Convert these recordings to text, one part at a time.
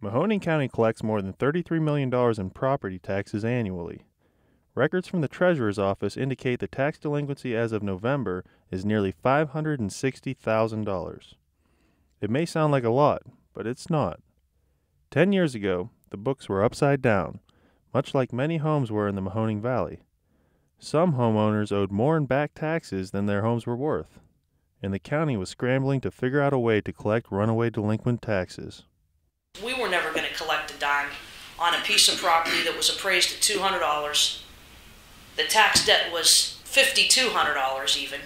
Mahoning County collects more than $33 million in property taxes annually. Records from the Treasurer's Office indicate the tax delinquency as of November is nearly $560,000. It may sound like a lot, but it's not. 10 years ago, the books were upside down, much like many homes were in the Mahoning Valley. Some homeowners owed more in back taxes than their homes were worth, and the county was scrambling to figure out a way to collect runaway delinquent taxes. We were never going to collect a dime on a piece of property that was appraised at $200. The tax debt was $5,200 even.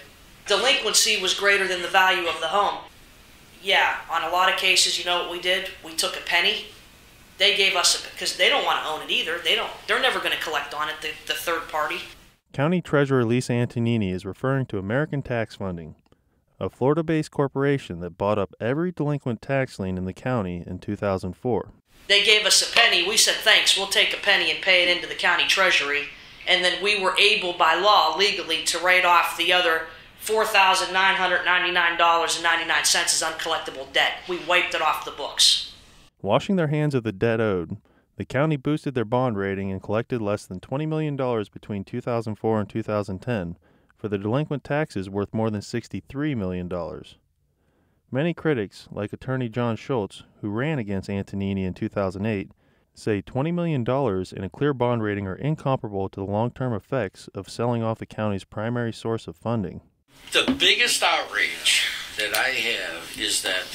Delinquency was greater than the value of the home. Yeah, on a lot of cases, you know what we did? We took a penny. They gave us because they don't want to own it either. They're never going to collect on it, the third party. County Treasurer Lisa Antonini is referring to American Tax Funding, a Florida-based corporation that bought up every delinquent tax lien in the county in 2004. They gave us a penny. We said, thanks, we'll take a penny and pay it into the county treasury. And then we were able, by law, legally, to write off the other $4,999.99 as uncollectible debt. We wiped it off the books. Washing their hands of the debt owed, the county boosted their bond rating and collected less than $20 million between 2004 and 2010 for the delinquent taxes worth more than $63 million. Many critics, like attorney John Schultz, who ran against Antonini in 2008, say $20 million and a clear bond rating are incomparable to the long-term effects of selling off the county's primary source of funding. The biggest outrage that I have is that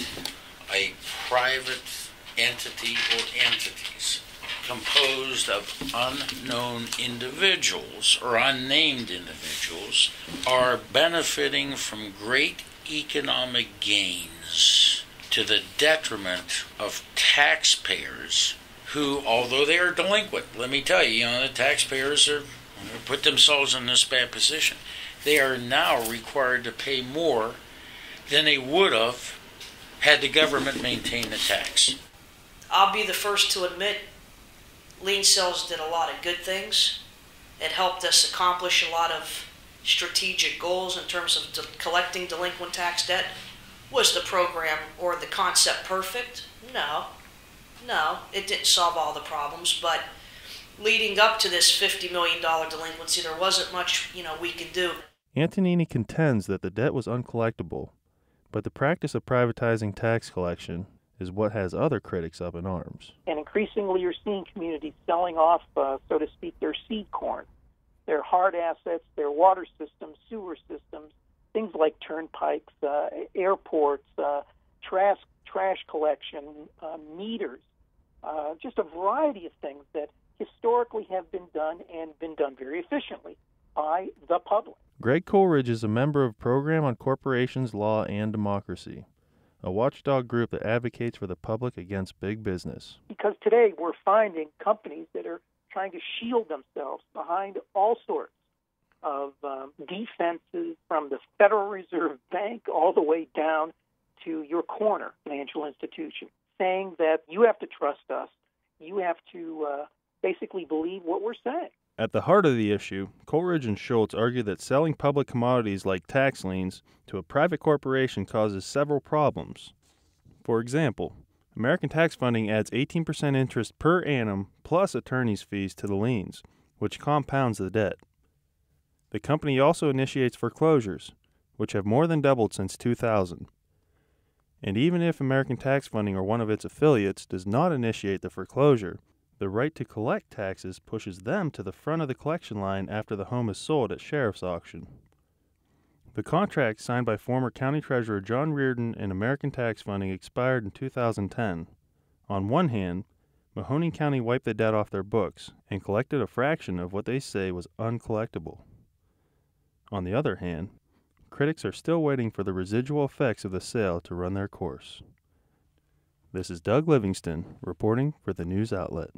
a private entity or entities composed of unknown individuals or unnamed individuals are benefiting from great economic gains to the detriment of taxpayers who, although they are delinquent, let me tell you, the taxpayers are put themselves in this bad position. They are now required to pay more than they would have had the government maintain the tax. I'll be the first to admit lien sales did a lot of good things. It helped us accomplish a lot of strategic goals in terms of collecting delinquent tax debt. Was the program or the concept perfect? No, it didn't solve all the problems, but leading up to this $50 million delinquency, there wasn't much, we could do. Antonini contends that the debt was uncollectible, but the practice of privatizing tax collection is what has other critics up in arms. And increasingly you're seeing communities selling off, so to speak, their seed corn, their hard assets, their water systems, sewer systems, things like turnpikes, airports, trash collection, meters, just a variety of things that historically have been done and been done very efficiently by the public. Greg Coleridge is a member of Program on Corporations, Law, and Democracy, a watchdog group that advocates for the public against big business. Because today we're finding companies that are trying to shield themselves behind all sorts of defenses, from the Federal Reserve Bank all the way down to your corner financial institution, saying that you have to trust us, you have to basically believe what we're saying. At the heart of the issue, Coleridge and Schultz argue that selling public commodities like tax liens to a private corporation causes several problems. For example, American Tax Funding adds 18% interest per annum plus attorney's fees to the liens, which compounds the debt. The company also initiates foreclosures, which have more than doubled since 2000. And even if American Tax Funding or one of its affiliates does not initiate the foreclosure, the right to collect taxes pushes them to the front of the collection line after the home is sold at sheriff's auction. The contract signed by former County Treasurer John Reardon and American Tax Funding expired in 2010. On one hand, Mahoning County wiped the debt off their books and collected a fraction of what they say was uncollectible. On the other hand, critics are still waiting for the residual effects of the sale to run their course. This is Doug Livingston reporting for the news outlet.